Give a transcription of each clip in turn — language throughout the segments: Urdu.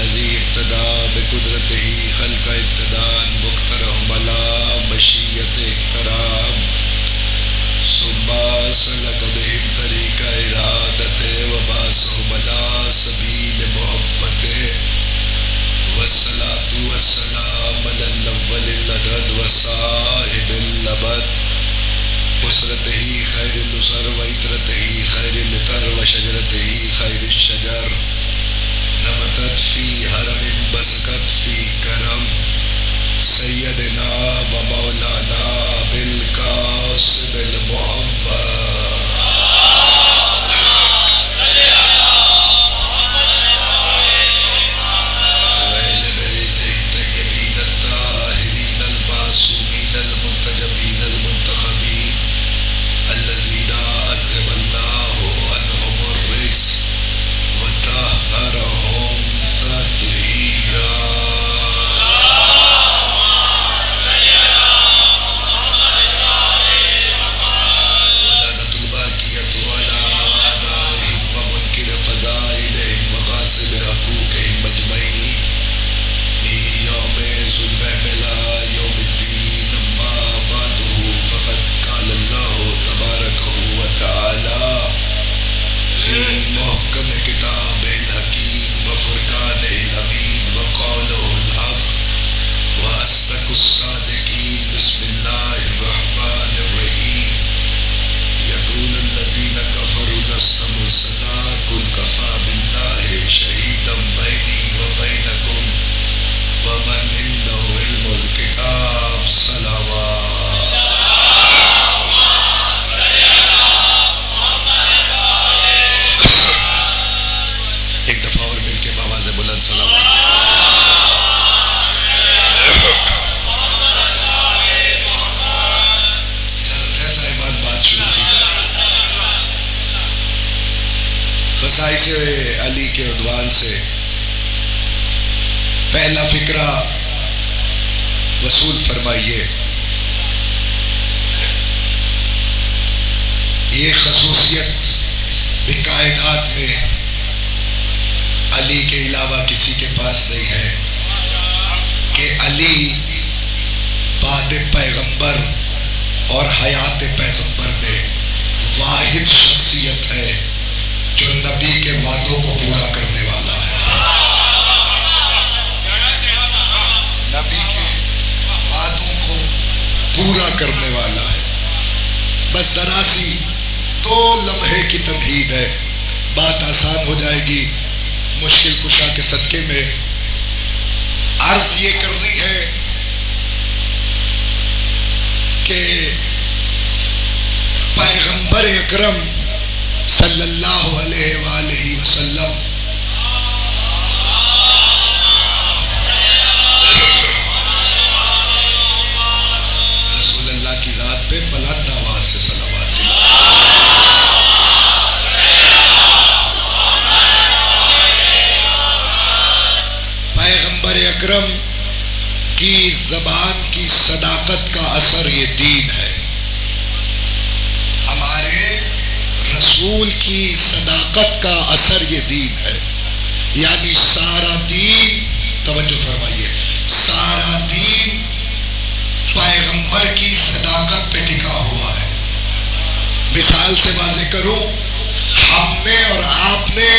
الذي ابتدا بقدرته خلق ابتداء مقترح بلا مشیت اقتراب ثم سلک بهم طریق ارادت وبعثهم على سبیل محبت والصلاة والسلام على الاول العدد وصاحب الابد اسرته خیر الاسر وعطرته خیر العطر وشجرته خیر الشجر نبتت فی حرم بسکت فی کرم سیدنا و مولانا بالقاسم المحمد علی کے عنوان سے پہلا فقرہ وصول فرمائیے. یہ خصوصیت بھی کائنات میں علی کے علاوہ کسی کے پاس نہیں ہے کہ علی بعد پیغمبر اور حیات پیغمبر میں واحد شخصیت ہے جو نبی کے وعدوں کو پورا کرنے والا ہے. نبی کے وعدوں کو پورا کرنے والا ہے. بس ذرا سی 2 لمحے کی تمہید ہے، بات آسان ہو جائے گی. مشکل کشا کے صدقے میں عرض یہ کرنی ہے کہ پیغمبر اکرم صلی اللہ علیہ وآلہ وسلم رسول اللہ کی ذات پہ بلند آواز سے صلوات پیغمبر اکرم کی زبان کی صداقت کا اثر یہ دین ہے. ہمارے رسول کی صداقت کا اثر یہ دین ہے. یعنی سارا دین، توجہ فرمائیے، سارا دین پیغمبر کی صداقت پہ ٹکا ہوا ہے. مثال سے واضح کروں، ہم نے اور آپ نے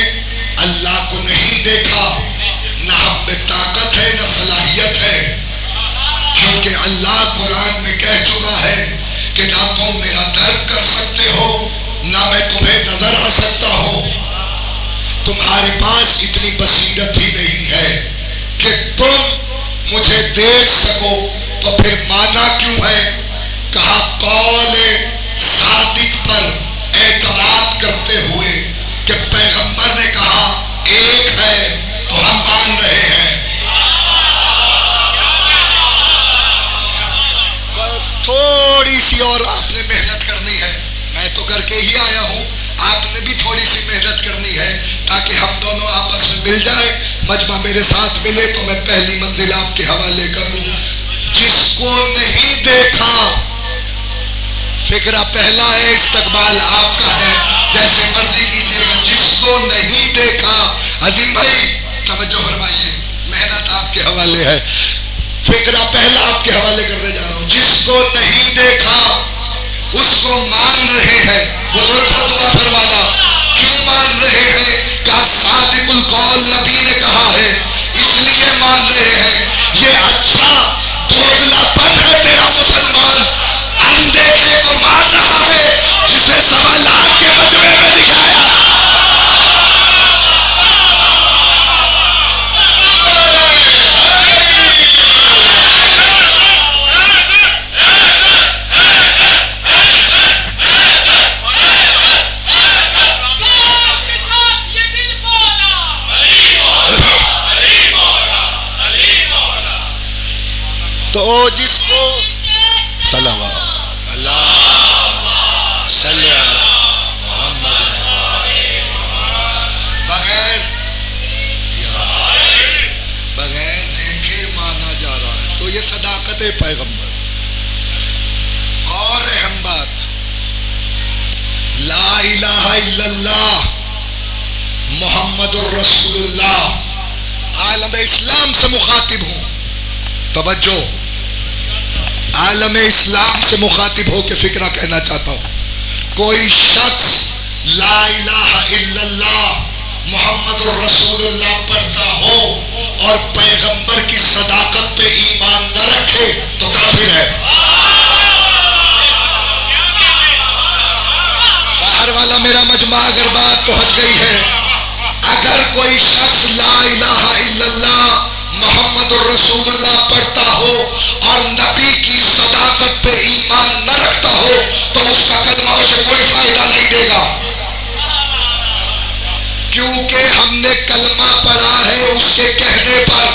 اللہ کو نہیں دیکھا، نہ ہم میں طاقت ہے نہ صلاحیت ہے، کیونکہ اللہ قرآن میں کہہ چکا ہے کہ نہ تم میرا درک کر سکتے ہو نہ میں تمہیں نظر آ سکتا ہوں. تمہارے پاس اتنی بصیرت ہی نہیں ہے کہ تم مجھے دیکھ سکو، تو پھر مانا کیوں ہے؟ کہا قول صادق پر اعتماد کرتے ہوئے کہ پیغمبر نے کہا ایک ہے تو ہم مان رہے ہیں. تھوڑی سی اور آپ نے محنت کرنی ہے، میں تو کر کے ہی آیا ہوں، آپ نے بھی تھوڑی سی محنت کرنی ہے تاکہ ہم دونوں آپس میں مل جائیں. مجمع میرے ساتھ ملے تو میں پہلی منزل آپ کے حوالے کروں. جس کو نہیں دیکھا، فکرہ پہلا ہے، استقبال آپ کا ہے، جیسے مرضی کیجیے گا. جس کو نہیں دیکھا، عظیم بھائی توجہ فرمائیے، حوالے ہے. فقرہ پہلا آپ کے حوالے کرنے جا رہا ہوں. جس کو نہیں دیکھا اس کو مان رہے ہیں. بزرگ کو دعا فرمانا. کیوں مان رہے ہیں؟ کہا صادق القول نبی نے کہا ہے اس لیے مان رہے ہیں. یہ اچھا دوگلا پن ہے تیرا مسلمان، اندیکھے کو مان رہا ہے جسے سوالات کے مجمع میں دکھایا. تو جس کو صلوات اللہ صلی اللہ محمد بغیر دیکھے مانا جا رہا ہے. تو یہ صداقت پیغمبر. اور اہم بات، لا الہ الا اللہ محمد الرسول اللہ. عالم اسلام سے مخاطب ہوں، توجہ، عالم اسلام سے مخاطب ہو کے فکرہ کہنا چاہتا ہوں. کوئی شخص لا الہ الا اللہ محمد الرسول اللہ پڑھتا ہو اور پیغمبر کی صداقت پہ ایمان نہ رکھے تو کافر ہے. باہر والا میرا مجمع اگر بات پہنچ گئی ہے، اگر کوئی شخص لا الہ الا اللہ محمد الرسول اللہ پڑھتا ہو اور نبی کی صداقت پہ ایمان نہ رکھتا ہو تو اس کا کلمہ اسے کوئی فائدہ نہیں دے گا. کیونکہ ہم نے کلمہ پڑھا ہے اس کے کہنے پر.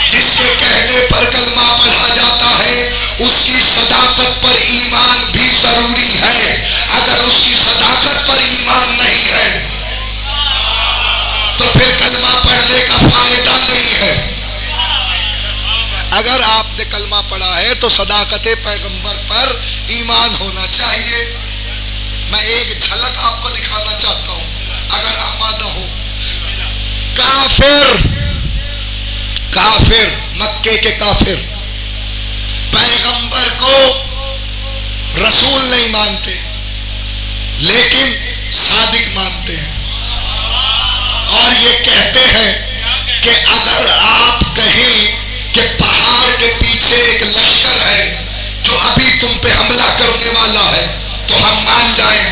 جس کے کہنے پر کلمہ پڑھا جاتا ہے اس کی صداقت پر ایمان بھی ضروری ہے. اگر اس کی صداقت پر ایمان نہیں ہے تو پھر کلمہ پڑھنے کا فائدہ نہیں ہے. اگر آپ نے کلمہ پڑھا ہے تو صداقت پیغمبر پر ایمان ہونا چاہیے. میں ایک جھلک آپ کو دکھانا چاہتا ہوں اگر آمادہ ہو. کافر مکے کے کافر پیغمبر کو رسول نہیں مانتے لیکن صادق مانتے ہیں، اور یہ کہتے ہیں کہ اگر آپ کہیں کہ پہاڑ کے پیچھے ایک لشکر ہے جو ابھی تم پہ حملہ کرنے والا ہے تو ہم مان جائیں.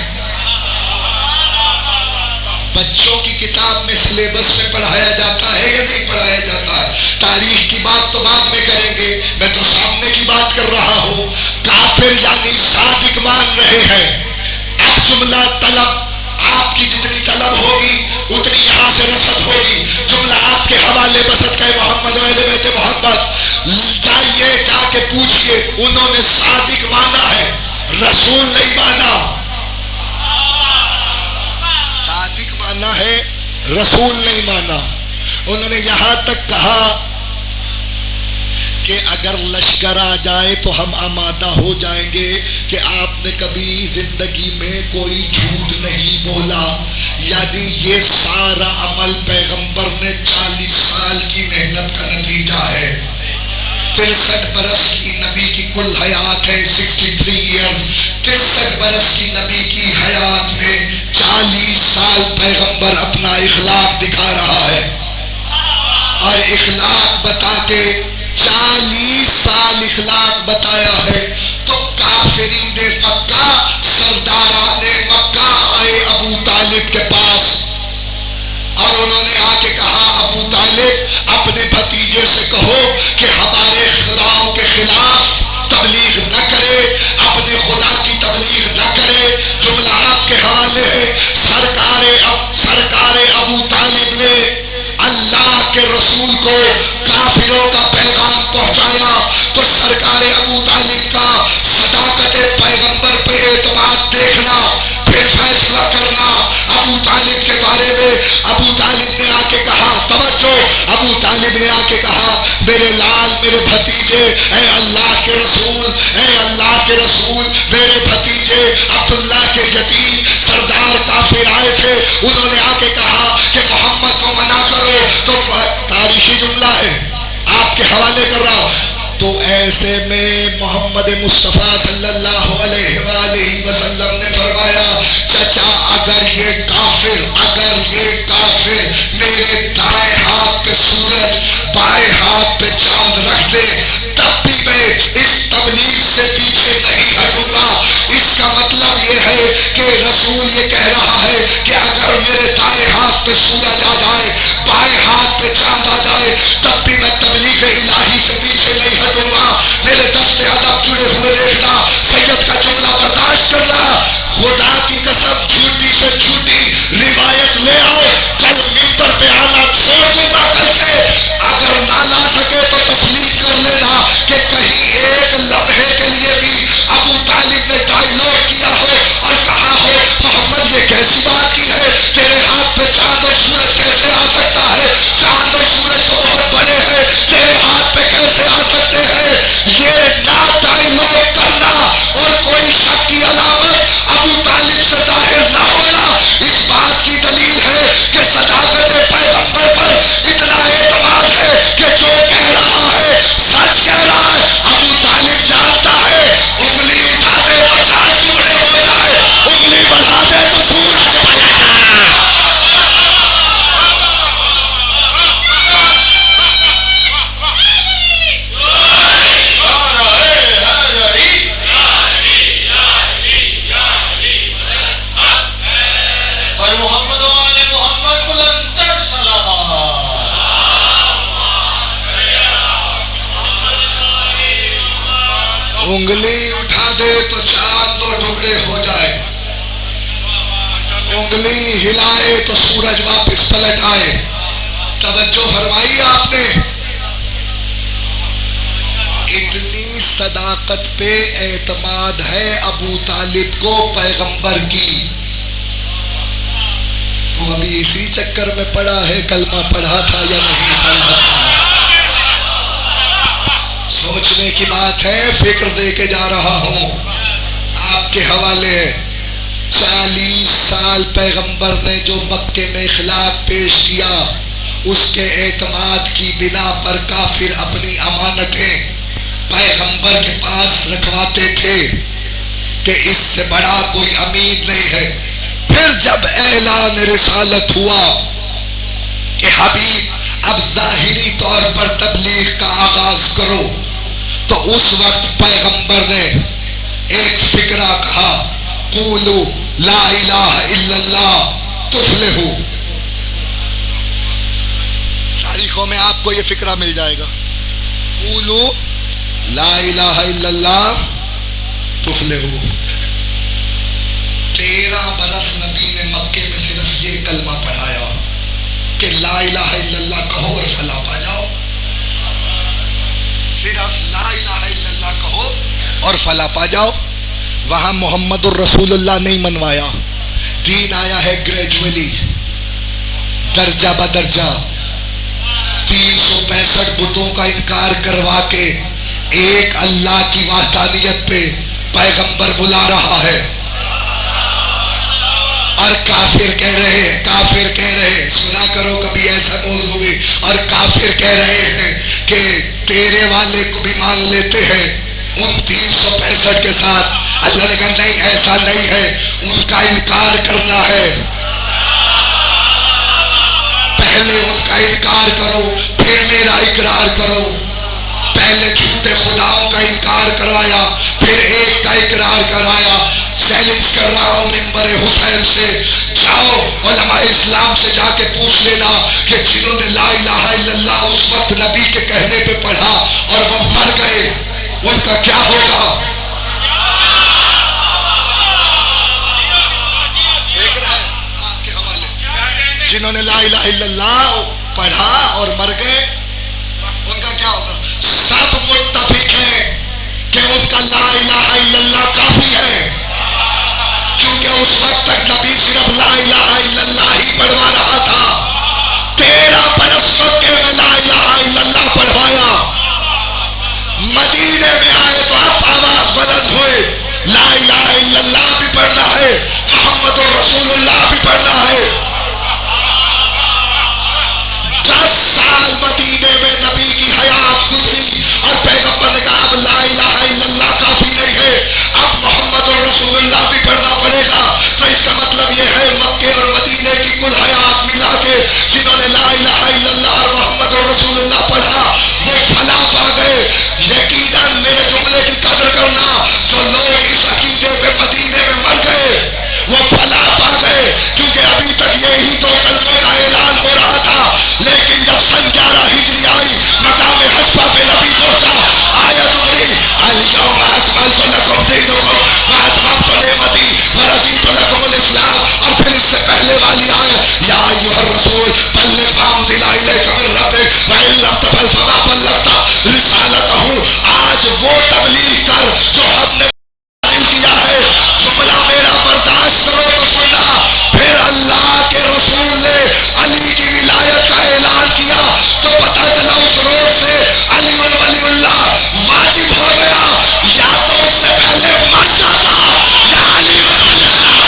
بچوں کی کتاب میں سلیبس میں پڑھایا جاتا ہے یا نہیں پڑھایا جاتا ہے؟ تاریخ کی بات تو بعد میں کریں گے، میں تو سامنے کی بات کر رہا ہوں. کافر یعنی صادق مان رہے ہیں. اب جملہ طلب، آپ کی جتنی طلب ہوگی اتنی یہاں سے رسد ہوگی. جملہ آپ کے حوالے بسط کہ محمد و اہل بیت محمد، جائیے جا کے پوچھئے انہوں نے صادق مانا ہے، رسول نہیں مانا. صادق مانا ہے، رسول نہیں مانا. انہوں نے یہاں تک کہا کہ اگر لشکر آ جائے تو ہم آمادہ ہو جائیں گے کہ آپ نے کبھی زندگی میں کوئی جھوٹ نہیں بولا. یعنی یہ سارا عمل پیغمبر نے 40 سال کی محنت کا نتیجہ ہے. 63 برس کی نبی کی کل حیات ہے، 63 ایئرز. 63 برس کی نبی کی حیات میں 40 سال پیغمبر اپنا اخلاق دکھا رہا ہے، اور اخلاق بتا کے 40 سال اخلاق بتایا ہے. تو کافرین مکہ، سرداران مکہ آئے ابو طالب کے پاس اور انہوں نے آ کے کہا ابو طالب اپنے بھتیجے سے کہو کہ ہمارے خداؤں کے خلاف تبلیغ نہ کرے، اپنے خدا کی تبلیغ نہ کرے. جملہ آپ کے حوالے ہے. سرکار ابو طالب نے اللہ کے رسول کو کافروں کا پیغام پہنچایا تو سرکار ابو طالب کا صداقت پیغمبر پہ اعتماد دیکھنا، پھر فیصلہ کرنا ابو طالب کے بارے میں. ابو طالب نے آ کے کہا، توجہ، ابو طالب نے آ کے کہا میرے لال، میرے بھتیجے، اے اللہ کے رسول، اے اللہ کے رسول، میرے بھتیجے عبداللہ کے یتیم سردار کافر آئے تھے. انہوں نے آ کے کہا کہ محمد کو منع کرو تو ایسے میں محمد مصطفیٰ صلی اللہ علیہ وآلہ وسلم نے فرمایا چچا اگر یہ کافر میرے دائیں ہاتھ پہ سورج بائیں ہاتھ پہ چاند رکھ دے تب بھی میں اس تبلیغ سے پیچھے نہیں ہٹوں گا. اس کا مطلب یہ ہے کہ رسول یہ کہہ رہا ہے کہ اگر میرے دائیں ہاتھ پہ سورج آ جائے بائیں ہاتھ پہ چاند آ جائے تب بھی میں تبلیغ الہی سے پیچھے نہیں ہٹوں گا. میرے دست ادب جڑے ہوئے دیکھنا, سید کا جملہ برداشت کرنا, خدا کی قسم جھوٹی سے جھوٹی روایت لے آؤ, کل ممبر پہ آنا چھوڑ دوں گا کل سے. اگر نہ لا سکے تو تسلیم کر لینا کہ کہیں ایک لمحے کے لیے بھی ابو طالب نے ڈائیلاگ کیا ہو اور کہا ہو محمد یہ کیسی بات کی ہے, تیرے ہاتھ پہ چاند اور سورج کیسے آ سکتا ہے, چاند اور سورج تو بہت بڑے ہیں, تیرے ہاتھ پہ کیسے آ سکتے ہیں. یہ نہ ڈائیلاگ کرنا اور کوئی شک کی علامت ابو طالب سے ظاہر نہ ہونا اس بات کی دلیل ہے کہ صداقت پیغمبر پر اتنا اعتماد ہے کہ جو کہہ رہا ہے سچ کہہ رہا ہے. ابو طالب جانتا ہے انگلی اٹھا دے تو چار ٹکڑے ہو جائے, انگلی بڑھا دے تو سورج بڑھ جائے. انگلی اٹھا دے تو چاند دو ٹکڑے ہو جائے, انگلی ہلائے تو سورج واپس پلٹ آئے. توجہ فرمائی آپ نے, اتنی صداقت پہ اعتماد ہے ابو طالب کو پیغمبر کی. وہ ابھی اسی چکر میں پڑا ہے کلمہ پڑھا تھا یا نہیں پڑھا تھا. سوچنے کی بات ہے, فکر دے کے جا رہا ہوں آپ کے حوالے. 40 سال پیغمبر نے جو مکے میں اخلاق پیش کیا اس کے اعتماد کی بنا پر کافر اپنی امانتیں پیغمبر کے پاس رکھواتے تھے کہ اس سے بڑا کوئی امین نہیں ہے. پھر جب اعلان رسالت ہوا کہ حبیب اب ظاہری طور پر تبلیغ کا آغاز کرو, تو اس وقت پیغمبر نے ایک فکرہ کہا, قولوا لا الہ الا اللہ تفلحوا. تاریخوں میں آپ کو یہ فکرہ مل جائے گا, قولوا لا الہ الا اللہ تفلحوا. 13 برس نبی نے مکے میں صرف یہ کلمہ پڑھایا کہ لا الہ الا اللہ کہو اور فلاح پا جاؤ. صرف لا الہ الا اللہ کہو اور فلاح پا جاؤ. وہاں محمد الرسول اللہ نہیں منوایا. دین آیا ہے گریجولی, درجہ بدرجہ. 365 بتوں کا انکار کروا کے ایک اللہ کی وحدانیت پہ پیغمبر بلا رہا ہے. اور کافر کہہ رہے سنا کرو کبھی ایسا موضوع بھی, اور کافر کہہ رہے ہیں کہ تیرے والے کو بھی مان لیتے ہیں ان 365 کے ساتھ. اللہ نے کہا نہیں ایسا نہیں ہے, ان کا انکار کرنا ہے. پہلے ان کا انکار کرو پھر میرا اقرار کرو. پہلے جھوٹے خداؤں کا انکار کرایا پھر ایک کا اقرار کرایا. چیلنج کر رہا ہوں منبر حسین سے, جاؤ علماء اسلام سے جا کے پوچھ لینا کہ جنہوں نے لا الہ الا اللہ اس وقت نبی کے کہنے پہ پڑھا اور وہ مر گئے ان کا کیا ہوگا. فکر ہے آپ کے حوالے, جنہوں نے لا الہ الا اللہ پڑھا اور مر گئے ان کا کیا ہوگا. سب متفق ہیں کہ ان کا لا الہ الا اللہ کافی ہے, کیونکہ اس وقت تک نبی صرف لا الہ الا اللہ ہی پڑھوا رہا تھا. 13 برس مکے میں لا الہ الا اللہ پڑھوایا. مدینے میں آئے تو اب آواز بلند ہوئے, لا الہ الا اللہ بھی پڑھنا ہے, محمد الرسول اللہ بھی پڑھنا ہے. 10 سال مدینے میں نبی کی حیات گزری اور پیغمبر نے کہا اب لا کرے گا. تو اس کا مطلب یہ ہے مکے اور مدینے کی کل حیات ملا کے جنہوں نے لا الہ الا اللہ اور محمد رسول اللہ پڑھا وہ فلاح پا گئے. یقیناً میرے جملے کی قدر کرنا، جو لوگ اس عقیدے پہ مدینے میں مر گئے وہ فلاح پا گئے، کیونکہ ابھی تک یہی دو کلمے کا اعلان ہو رہا تھا. لیکن جب سن 11 ہجری آئی، مقام حذفہ پہ نبی پہنچا، آیت اتری الیوم اکملت لکم دینکم واتممت نعمتی ورضیت لکم الاسلام. اور پھر اس سے پہلے والی آیت یا ایھا الرسول بلغ ما انزل الیک من ربک وان لم تفعل فما بلغت رسالتہ. آج وہ تبلیغ کر جو ہم نے کیا ہے. جملہ میرا برداشت کرو تو سننا. پھر اللہ کے رسول نے علی کی ولایت کا اعلان کیا تو پتہ چلا اس روز سے علی الولی اللہ واجب ہو گیا. یا تو اس سے پہلے مر جاتا یا علی الولی اللہ.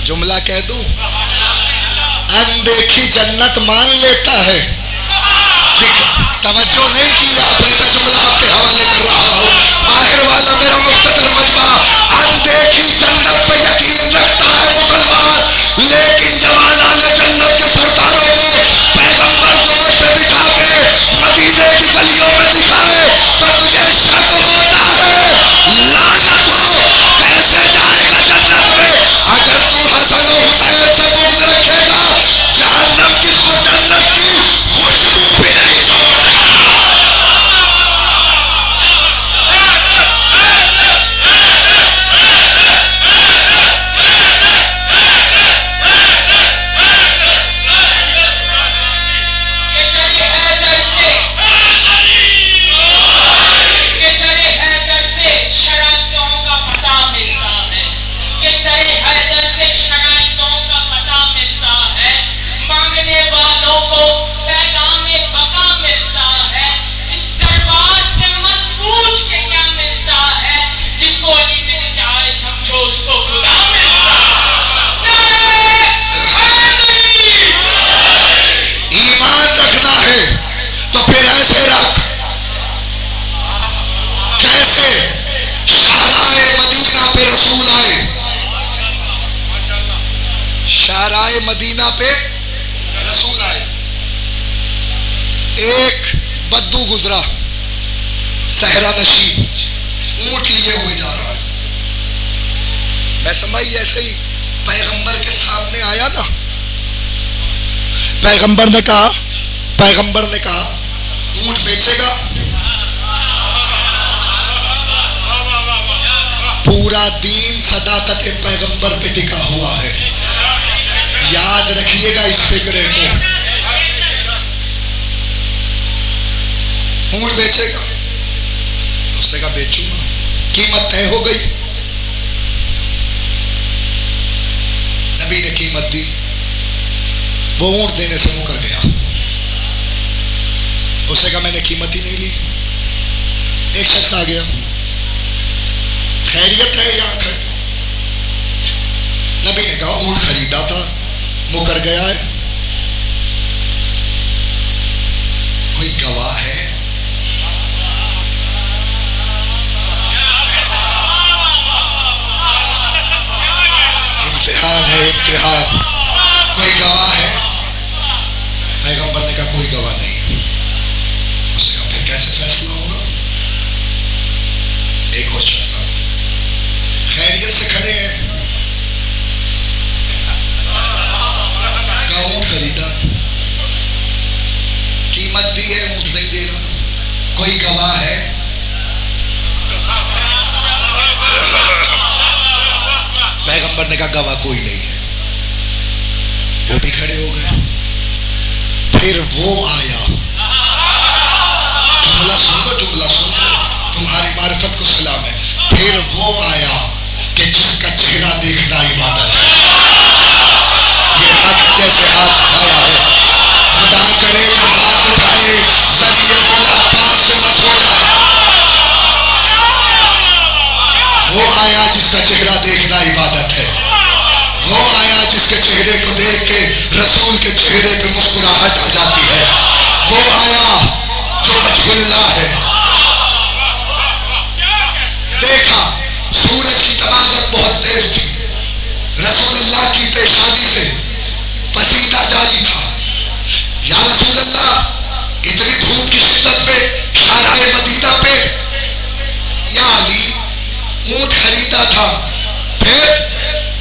جملہ کہہ دوں، اندیکھی جنت مان لیتا ہے. توجہ نہیں کی آپ نے، میں جملہ آپ کے حوالے کر رہا ہوں. باہر والا میرا مقتدر مجمع اندیکھی جنت پہ یقین رکھتا ہے مسلمان، لیکن جب اعلیٰ نے جنت کے سرداروں کو پیغمبر گوش پہ بٹھا کے مدینے کی گلیوں میں دکھائے تو تجھے شک ہوتا ہے لعنت ہو کیسے جائے گا جنت میں. اگر تو حسن و حسین سے بغض رکھے گا جہنم کی جنت کی خوشبو بھی نہیں چھوڑے گا. مدینہ پہ رسول آئے. ایک بدو گزرا صحرا نشین اونٹ لیے ہوئے جا رہا ہے. میں سمجھ ایسے ہی پیغمبر کے سامنے آیا نا، پیغمبر نے کہا اونٹ بیچے گا. پورا دین صداقت پیغمبر پہ ٹکا ہوا ہے. یاد رکھیے گا اس فکرے کو. اونٹ بیچے گا؟ اس نے کہا بیچوں گا. قیمت طے ہو گئی. نبی نے قیمت دی. وہ اونٹ دینے سے مکر گیا. اس نے کہا میں نے قیمت ہی نہیں لی. ایک شخص آ گیا، خیریت ہے یا کھڑ؟ نبی نے کہا اونٹ خریدا تھا، مکر گیا ہے. کوئی گواہ ہے؟ امتحان ہے، امتحان. کوئی گواہ ہے؟ پیغمبر نے کہا کوئی گواہ نہیں. اس نے کہا پھر کیسے فیصلہ ہوگا؟ ایک اور شخص خیریت سے کھڑے ہیں، پیغمبر نے کہا گواہ کوئی نہیں ہے. وہ بھی کھڑے ہو گئے. پھر وہ آیا, جملہ سن لو, جملہ سن لو, تمہاری معرفت کو سلام ہے. پھر وہ آیا کہ جس کا چہرہ دیکھنا عبادت ہے. یہ ہاتھ جیسے ہاتھ اٹھایا ہے, خدا کرے جو ہاتھ اٹھائے سید العباس سے مس ہو جائے. وہ آیا جس کا چہرہ دیکھنا عبادت ہے. وہ آیا جس کے چہرے کو دیکھ کے رسول کے چہرے پہ مسکراہٹ آ جاتی ہے. وہ آیا جو وجہ اللہ ہے. دیکھا سورج کی تمازت بہت تیز تھی, رسول اللہ کی پیشانی سے پسینہ جاری تھا. یا رسول اللہ, اتنی دھوپ کی شدت میں شارع مدینہ پہ یا علی اونٹ خریدا تھا, پھر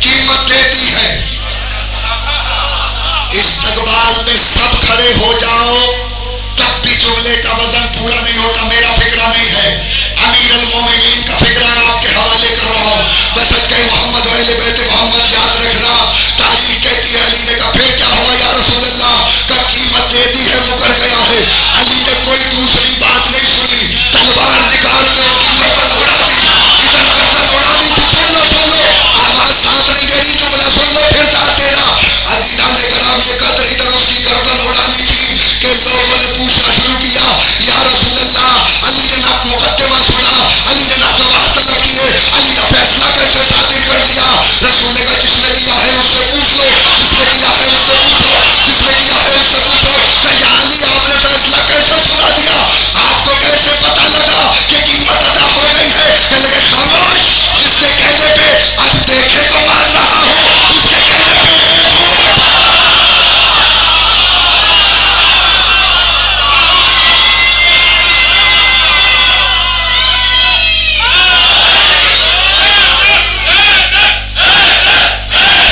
قیمت دے دی ہے. استقبال میں سب کھڑے ہو جاؤ, تب بھی جملے کا وزن پورا نہیں ہوتا. میرا فکرہ نہیں ہے, امیر المومنین کا فکرہ آپ کے حوالے کر رہا ہوں. بصدقہ محمد و اہل بیت محمد یاد رکھنا, تاریخ کہتی ہے علی نے کہا پھر کیا ہوا یا رسول اللہ, کا قیمت دے دی ہے, مکر گیا ہے. علی نے کوئی دوسری بات نہیں سنی, تلوار نکال کے اس کی گردن اڑا دی. ادھر گردن اڑا دی. سن لو سن لو, آواز ساتھ نہیں دے رہی, جملہ سن لو پھر داد دینا. عزیزان کرام یہ قدر ادھر اس کی گردن اڑا دی تھی کہ لوگوں نے پوچھنا شروع کیا یا رسول اللہ. علی نے نہ مقدمہ سنا, علی نے نہ گواہ طلب کیے, علی نے فیصلہ کیسے صادر کر دیا. رسول نے کہا جس نے کیا ہے اس سے پوچھ لو, جس نے کیا ہے اس سے پوچھو, جس نے کیا ہے اس سے پوچھو. کہ یا علی آپ نے فیصلہ کیسے سنا دیا, آپ کو کیسے پتہ لگا کہ قیمت ادا ہو گئی ہے. کہنے لگے خاموش, جس کے کہنے پہ اب دیکھے کو مان رہا ہوں, اس کے کہنے پہ ایک ہو.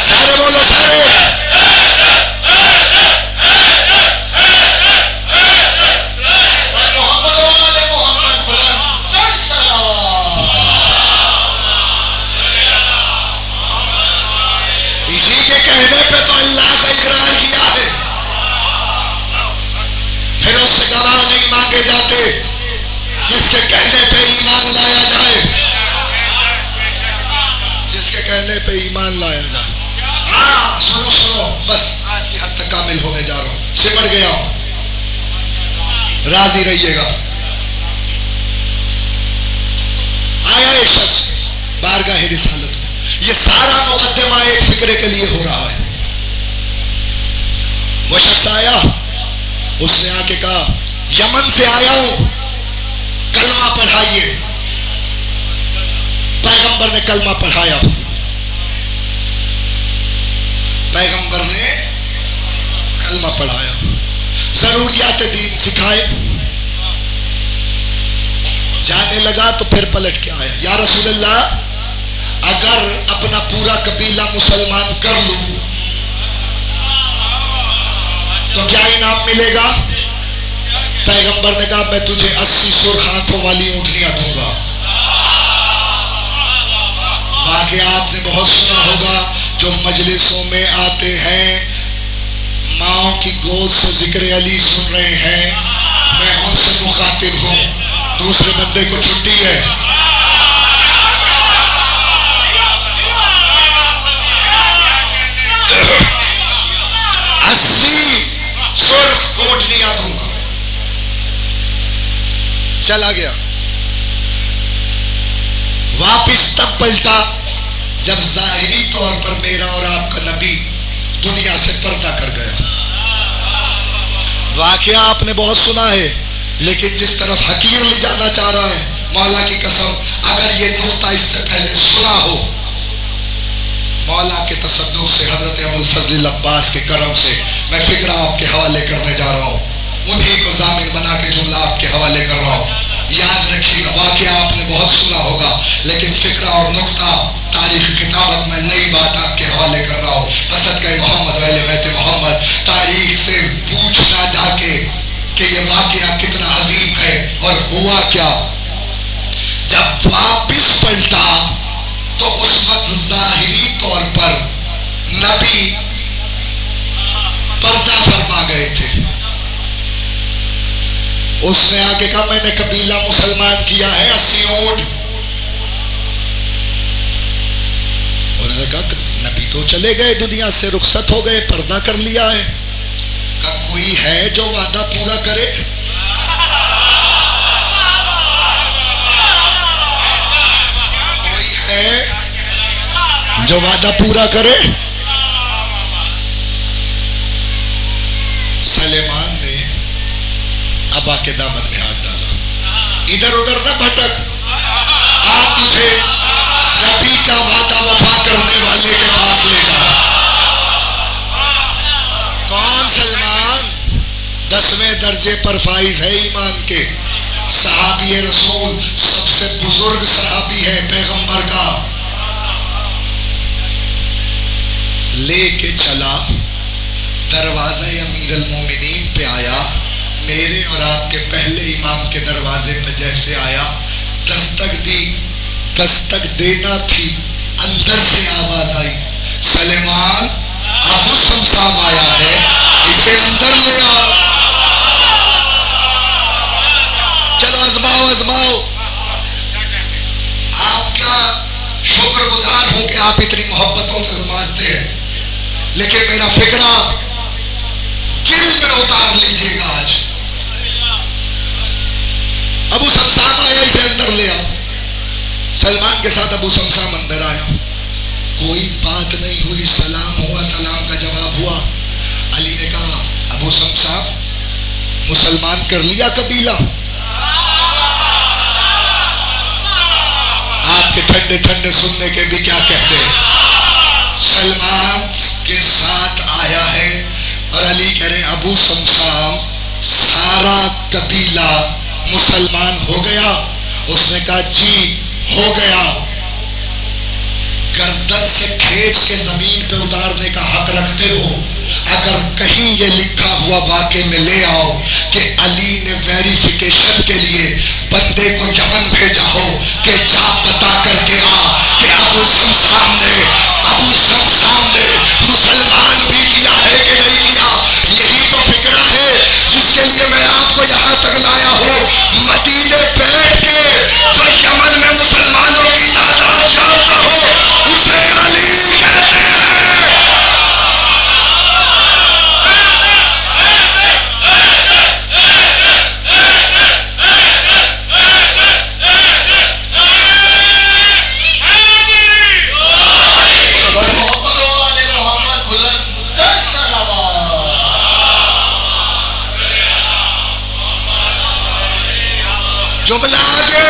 سارے بولو سارے. اسی کے کہنے پہ تو اللہ کا اقرار کیا ہے. پھر اس سے گواہ نہیں مانگے جاتے جس کے کہنے پہ ایمان لایا جائے, جس کے کہنے پہ ایمان لایا جائے. ہاں سنو سنو, بس آج کی حد تک کامل ہونے جا رہا ہوں, سمٹ گیا ہوں, راضی رہیے گا. آیا ایک شخص بارگاہ رسالت میں, یہ سارا مقدمہ ایک فکرے کے لیے ہو رہا ہے. وہ شخص آیا, اس نے آ کے کہا یمن سے آیا ہوں, کلمہ پڑھائیے. پیغمبر نے کلمہ پڑھایا, پیغمبر نے کلمہ پڑھایا, ضروریات دین سکھائے. جانے لگا تو پھر پلٹ کے آیا, یا رسول اللہ اگر اپنا پورا قبیلہ مسلمان کر لوں تو کیا انعام ملے گا. پیغمبر نے کہا میں تجھے 80 سرخ آنکھوں والی اونٹنیاں دوں گا. واقعہ آپ نے بہت سنا ہوگا, جو مجلسوں میں آتے ہیں ماؤں کی گود سے ذکر علی سن رہے ہیں, میں ان سے مخاطب ہوں, دوسرے بندے کو چھٹی ہے. سرخ اونٹنیاں دوں گا. چلا گیا, واپس تب پلٹا جب ظاہری طور پر میرا اور آپ کا نبی دنیا سے پردہ کر گیا. واقعہ آپ نے بہت سنا ہے, لیکن جس طرف حقیر لے جانا چاہ رہا ہے, مولا کی قسم اگر یہ نقطہ اس سے پہلے سنا ہو, مولا کے تصدق سے, حضرت ابوالفضل عباس کے کرم سے میں فکرہ آپ کے حوالے کرنے جا رہا ہوں, انہی کو ضامن بنا کے جملہ آپ کے حوالے کر رہا ہوں. یاد رکھیے گا, واقعہ آپ نے بہت سنا ہوگا, لیکن فکرہ اور نقطہ تاریخ کتابت میں نئی بات آپ کے حوالے کر رہا ہوں. صدقہ محمد و اہل بیت محمد, تاریخ سے پوچھنا جا کے کہ یہ واقعہ کتنا عظیم ہے اور ہوا کیا. جب واپس پلٹا تو اس وقت ظاہری طور پر اس نے آ کے کہا میں نے قبیلہ مسلمان کیا ہے 80 اونٹ. انہوں نے کہا نبی تو چلے گئے دنیا سے رخصت ہو گئے پردہ کر لیا ہے. کہا کوئی ہے جو وعدہ پورا کرے؟ کوئی ہے جو وعدہ پورا کرے؟ سلیمان نے ابا کے دامن میں ہاتھ ڈالا. ادھر ادھر نہ بھٹک، آج تجھے نبی کا وعدہ وفا کرنے والے کے پاس لے جا. کون؟ سلمان 10ویں درجے پر فائز ہے ایمان کے، صحابی رسول، سب سے بزرگ صحابی ہے پیغمبر کا. لے کے چلا، دروازہ امیر المومنین پہ آیا، میرے اور آپ کے پہلے امام کے دروازے پہ جیسے آیا، دستک دی. دستک دینا تھی، اندر سے آواز آئی سلیمان ابو سمسام آیا ہے، اسے اندر لے آؤ. چلو آزماؤ آزماؤ. آپ کا شکر گزار ہوں کہ آپ اتنی محبتوں سے آزماتے ہیں، لیکن میرا فکرہ دل میں اتار لیجیے گا. آج ابو سمسام آیا، اسے اندر لے آؤ. سلمان کے ساتھ ابو سمسام اندر آیا. کوئی بات نہیں ہوئی، سلام ہوا، سلام کا جواب ہوا. علی نے کہا ابو سمسام مسلمان کر لیا قبیلہ؟ آپ کے ٹھنڈے ٹھنڈے سننے کے بھی کیا کہتے ہیں. سلمان کے ساتھ آیا ہے اور علی کہہ رہے ابو سمسام سارا قبیلہ مسلمان ہو گیا؟ اس نے کہا جی ہو گیا. گردن سے کھینچ کے زمین پہ اتارنے کا حق رکھتے ہو. اگر کہیں یہ لکھا ہوا واقعے میں لے آؤ کہ علی نے ویریفیکیشن کے لیے بندے کو یمن بھیجا ہو کہ جا پتا کر کے آ کہ ابو سمسام نے مسلمان بھی کیا ہے کہ نہیں کیا. یہی تو فکرہ ہے جس کے لیے میں آپ کو یہاں تک لایا ہوں. مدینے بیٹھ کے جو یمن میں مسلمانوں کی تعداد جانتا ہو اسے علی کہتے ہیں. جملہ آگے،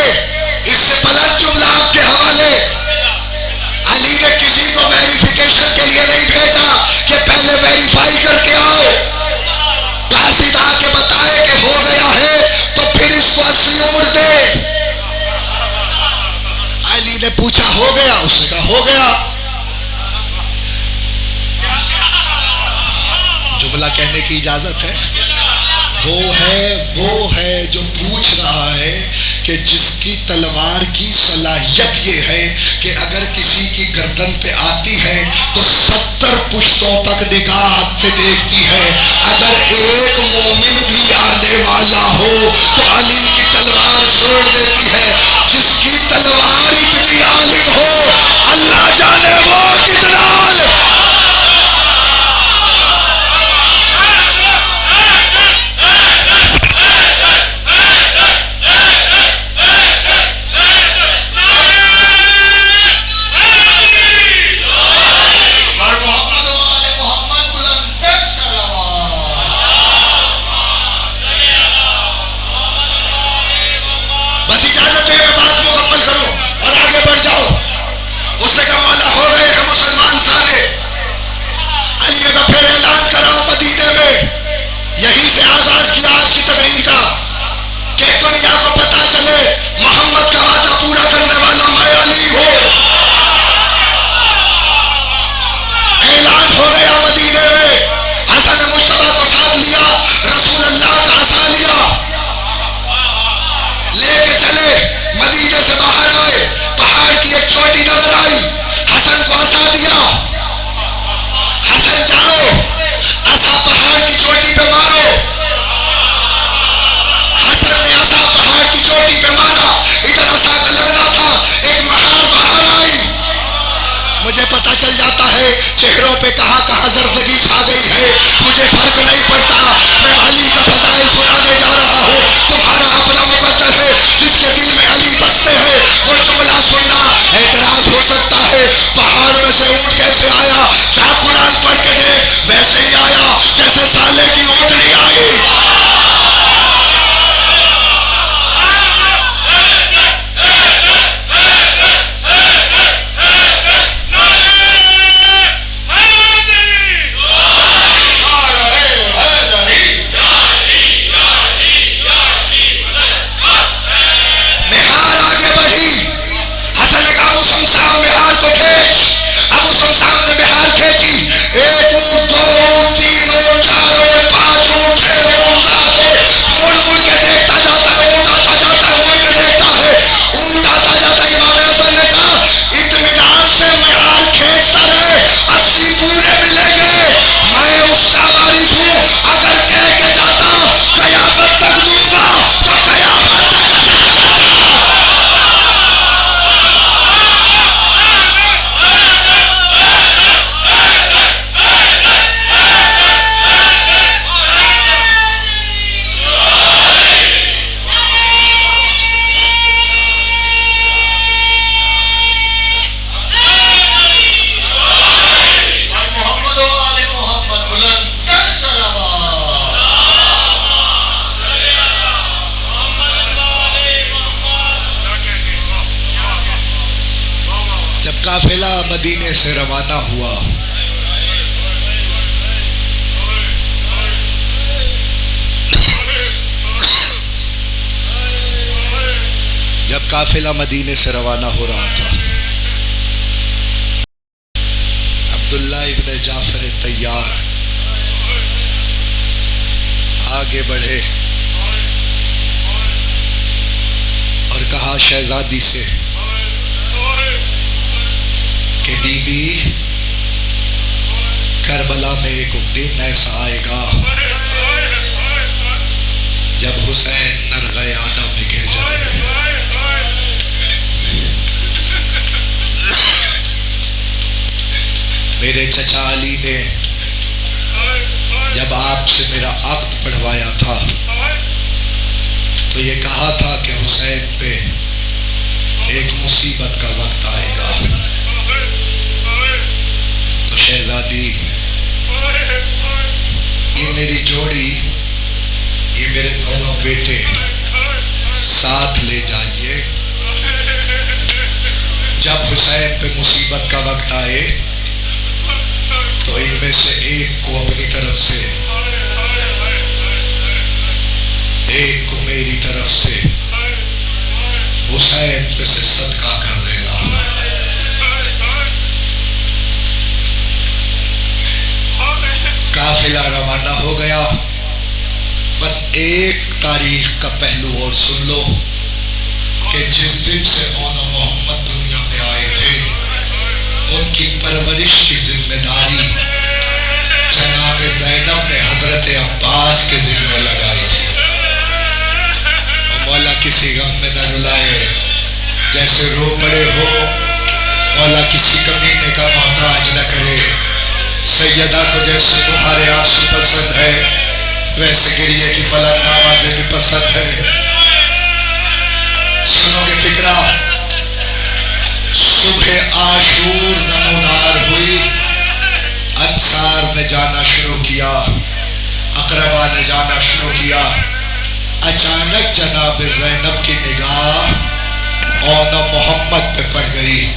اس سے بلند جملہ آپ کے حوالے. علی نے کسی کو ویریفیکیشن کے لیے نہیں بھیجا کہ پہلے ویریفائی کر کے آؤ. قاصد آ کے بتائے کہ ہو گیا ہے تو پھر اس کو 80 اونٹ دے. علی نے پوچھا ہو گیا؟ اس نے کہا ہو گیا. جملہ کہنے کی اجازت ہے. وہ ہے جو پوچھ رہا ہے کہ جس کی تلوار کی صلاحیت یہ ہے کہ اگر کسی کی گردن پہ آتی ہے تو 70 پشتوں تک نگاہ سے دیکھتی ہے. اگر ایک مومن بھی آنے والا ہو تو علی کی تلوار چھوڑ دیتی ہے. جس کی تلوار اتنی عالی ہو اللہ جانے وہ کتنا عالی. ہے چہروں پہ کہاں کہاں زردگی چھا گئی ہے، مجھے فرق نہیں پڑتا، میں علی کا فضائل سنانے جا رہا ہوں، تمہارا اپنا مقدر ہے، جس کے دل میں علی بستے ہیں وہ جملہ سننا۔ اعتراض ہو سکتا ہے پہاڑ میں سے اونٹ کیسے آیا، جہاں قرآن پڑھ کے دیکھ ویسے ہی آیا جیسے سالے کی اونٹنی آئی۔ قافلہ مدینے سے روانہ ہوا، جب قافلہ مدینے سے روانہ ہو رہا تھا، عبداللہ ابن جعفر طیار آگے بڑھے اور کہا شہزادی سے کہ بی بی، کربلا میں ایک دن ایسا آئے گا جب حسین نرغہ آدم میں گر جائے گا۔ میرے چچا علی نے جب آپ سے میرا عقد پڑھوایا تھا تو یہ کہا تھا کہ حسین پہ ایک مصیبت کا وقت آئے گا۔ تو شہزادی، یہ میری جوڑی، یہ میرے دونوں بیٹے ساتھ لے جائیے، جب حسین پہ مصیبت کا وقت آئے تو ان میں سے ایک کو اپنی طرف سے، ایک کو میری طرف سے حسین پہ سے صدقہ کر دینا۔ قافلہ روانہ ہو گیا۔ بس ایک تاریخ کا پہلو اور سن لو کہ جس دن سے مولانا محمد دنیا میں آئے تھے ان کی پرورش کی ذمہ داری جناب زینب نے حضرت عباس کے ذمہ لگائی تھی۔ اور مولا کسی غم میں نہ رلائے، جیسے رو پڑے ہو مولا کسی کمینے کا محتاج نہ کرے۔ سیدہ کو جیسے تمہارے آنسو پسند ہے ویسے گریے کی بلند آوازیں بھی پسند ہے۔ سنو گے فکرہ، صبح عاشور نمودار ہوئی، انصار نے جانا شروع کیا، اقربا نے جانا شروع کیا۔ اچانک جناب زینب کی نگاہ مولانا محمد پہ پڑ گئی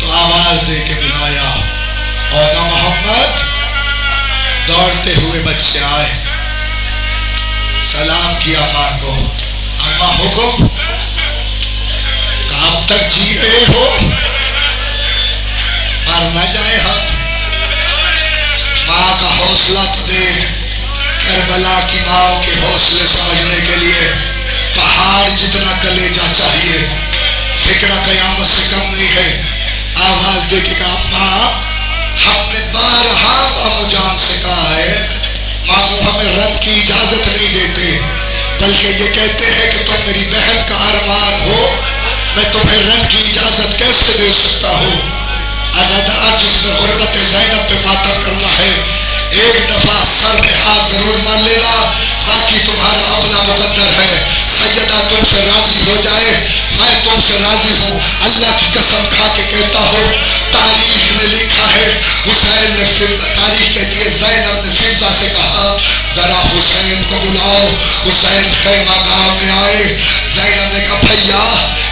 تو آواز دے کے بلایا، مولانا محمد۔ دوڑتے ہوئے بچے آئے، سلام کیا ماں کو، اماں حکم، کب تک جی رہے ہو، مر نہ جائے ہم۔ ماں کا حوصلہ تو دے، کربلا کی ماں کے حوصلے سمجھنے کے لیے پہاڑ جتنا کلیجہ چاہیے، فکرہ قیامت سے کم نہیں ہے۔ آواز دے کے کہا، ماں ہم نے بارہا مامو جان سے کہا ہے، مامو ہمیں رن کی اجازت نہیں دیتے، بلکہ یہ کہتے ہیں کہ تم میری بہن کا ارمان ہو، میں تمہیں رن کی اجازت کیسے دے سکتا ہوں۔ عزادار جس نے غربت زینب پہ ماتم کرنا ہے ایک دفعہ سر پہ ہاتھ ضرور مان لینا، باقی تمہارا اپنا مقدر ہے۔ سیدہ تم سے راضی ہو جائے، میں تم سے راضی ہوں۔ اللہ کی قسم کھا کے کہتا ہوں، تاریخ نے لکھا ہے، حسین نے تاریخ کہتی ہے زینب نے فضہ سے کہا ذرا حسین کو بلاؤ۔ حسین خیمہ گاہ میں آئے، زینب نے کہا بھیا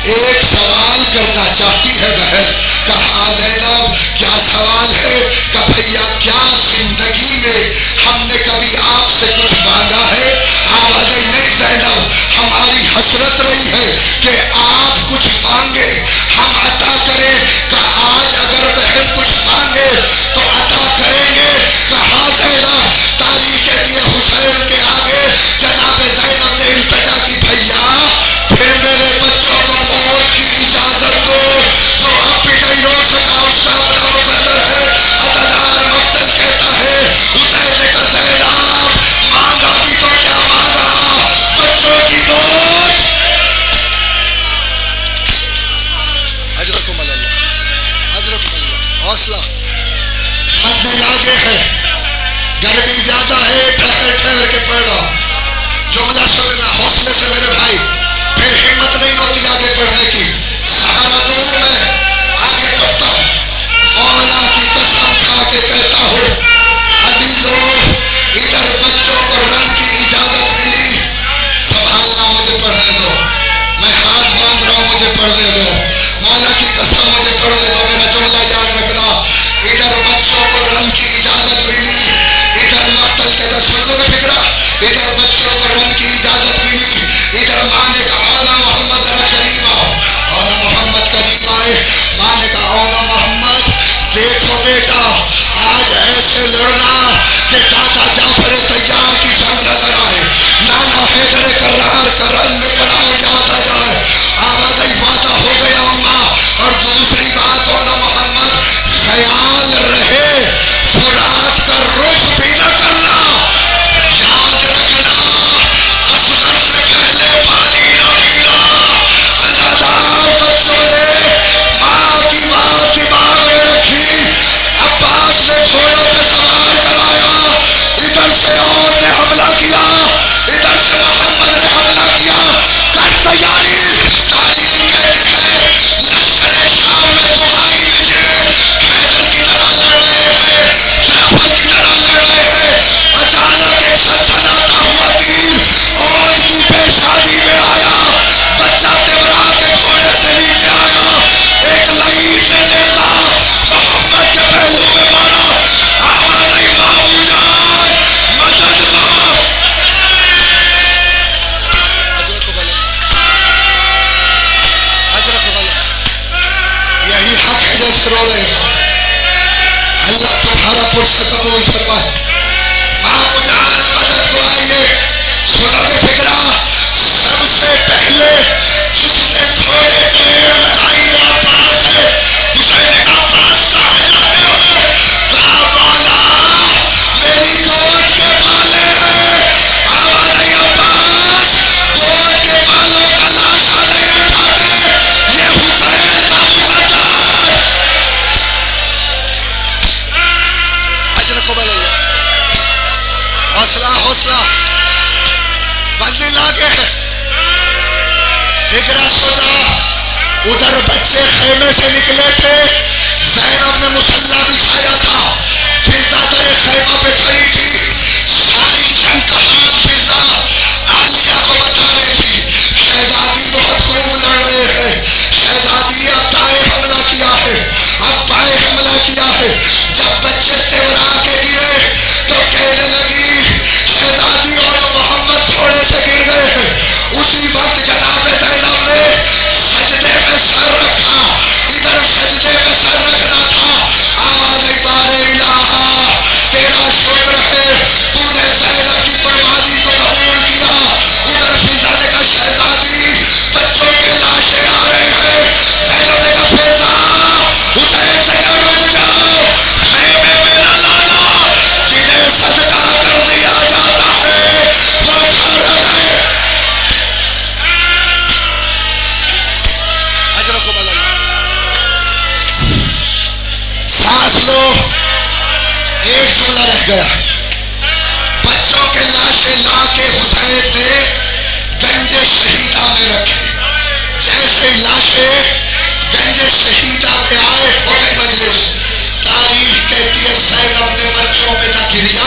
ایک سوال کرنا چاہتی ہے بہن۔ کہا زینب کیا سوال ہے؟ کہا بھیا کیا زندگی میں ہم نے کبھی آپ سے کچھ مانگا ہے؟ آواز نہیں زینب، ہماری حسرت رہی ہے کہ آپ کچھ مانگے ہم عطا کریں۔ کہا آج اگر بہن کچھ مانگے تو عطا کریں گے۔ کہا زینب، تاریخ کہتی ہے حسین کے آگے جناب زینب نے التجا کی بھیا پھر میرے بچوں کو موت کی اجازت دو، جو اب بھی نہیں رو سکا اس کا اپنا مقدر ہے۔ عزادار مقتل کہتا ہے حسین نے کہا زینب مانگا بھی تو کیا مانگ رہا، بچوں کی موت۔ اجرکم اللہ، اجرکم اللہ، حوصلہ، منزل آگے ہے، گرمی زیادہ ہے، ٹھہر ٹھہر کے پڑھ رہا جملہ سننا حوصلے سے میرے بھائی، پھر ہمت نہیں ہوتی آگے پڑھنے کی۔ سہارا دو میں آگے پڑھتا ہوں، مولا کی قسم کھا کے کہتا ہوں عزیزو ادھر بچوں کو رنگ کی اجازت ملی، سنبھالنا مجھے پڑھنے دو، میں ہاتھ باندھ رہا ہوں مجھے پڑھنے دو، مولا کی قسم مجھے پڑھنے دو، میرا جملہ یاد رکھنا۔ ادھر بچوں کو رنگ کی اجازت ملی، ادھر مقتل کے دس سنو گے فکرہ، ادھر بچوں کو رنگ کی اجازت ملی، ادھر ماں نے کہا اونا محمد ذرا قریب آؤ، اونا محمد قریب آئے، ماں نے کہا اونا محمد دیکھو بیٹا آج ایسے لڑنا کہ دادا جعفر طیار کی جنگ نظر آئے، نانا حیدر کرار کا رنگ میں بڑھاؤ یاد آ جائے۔ آواز وعدہ ہو گیا اماں۔ اور دوسری بات اونا محمد خیال رہے فرات کا رخ بھی نہ کرنا، یاد رکھنا اصغر سے پہلے پانی نہ پینا۔ عزادار بچوں نے ماں کی بات دماغ میں رکھی، عباس نے گھوڑوں پہ سوار کرایا، ادھر سے اور نے حملہ کیا، ادھر سے محمد نے حملہ کیا، کر تیاری۔ تاریخ کہتی ہے لشکر شام میں دعائی بچے حیدر کی طرح لڑ رہے ہیں، جعفر کی طرح لڑ رہے ہیں، اچانک ایک سنسناتا ہوا تیر اونٹ کی پیشانی میں آیا، بچہ تبرا کے گھوڑے سے نیچے آیا، ایک لعین نے نیزہ محمد کے پہلو میں مارا، آواز آئی مامو جان مدد دو۔ یہی حق ہے جیسے رو رہے ہو، اللہ تمہارا پرس قبول فرمائے۔ مامو جان مدد کو آئیے، سنو گے فکرہ، سب سے پہلے جس نے گھوڑے کو ایڑ لگائی وہ عباس ہے۔ حسین نے کہا عباس کہاں جاتے ہو؟ کہا مولا میری گود کے بالے ہیں۔ آواز آئی عباس گود کے بالوں کا لاشا نہیں اٹھاتے، یہ حسین کا مقدر۔ اجرکم اللہ، حوصلہ حوصلہ، منزل آگے ہے۔ فکرہ سنا، ادھر بچے خیمے سے نکلے تھے، زینب نے مصلی بچھایا تھا، فضہ در خیمہ پہ کھڑی تھی، ساری جنگ کا حال فضہ عالیہ کو بتا رہی تھی۔ شہزادی بہت خوب لڑ رہے ہیں، شہزادی اب دائیں حملہ کیا ہے، اب بائیں حملہ کیا ہے۔ جب بچے تبرا کے گرے تو کہنے لگی شہزادی اور محمد گھوڑے سے گر گئے ہیں۔ اسی وقت جناب زینب نے سجدے میں سر رکھا، ادھر سجدے میں سر رکھنا تھا۔ آواز بار الہ تیرا شکر ہے تو نے زینب کی مجلس شہیدہ میں آئے وہ بھی مجلس. تاریخ کہتی ہے زینب نے بچوں پہ نہ گریا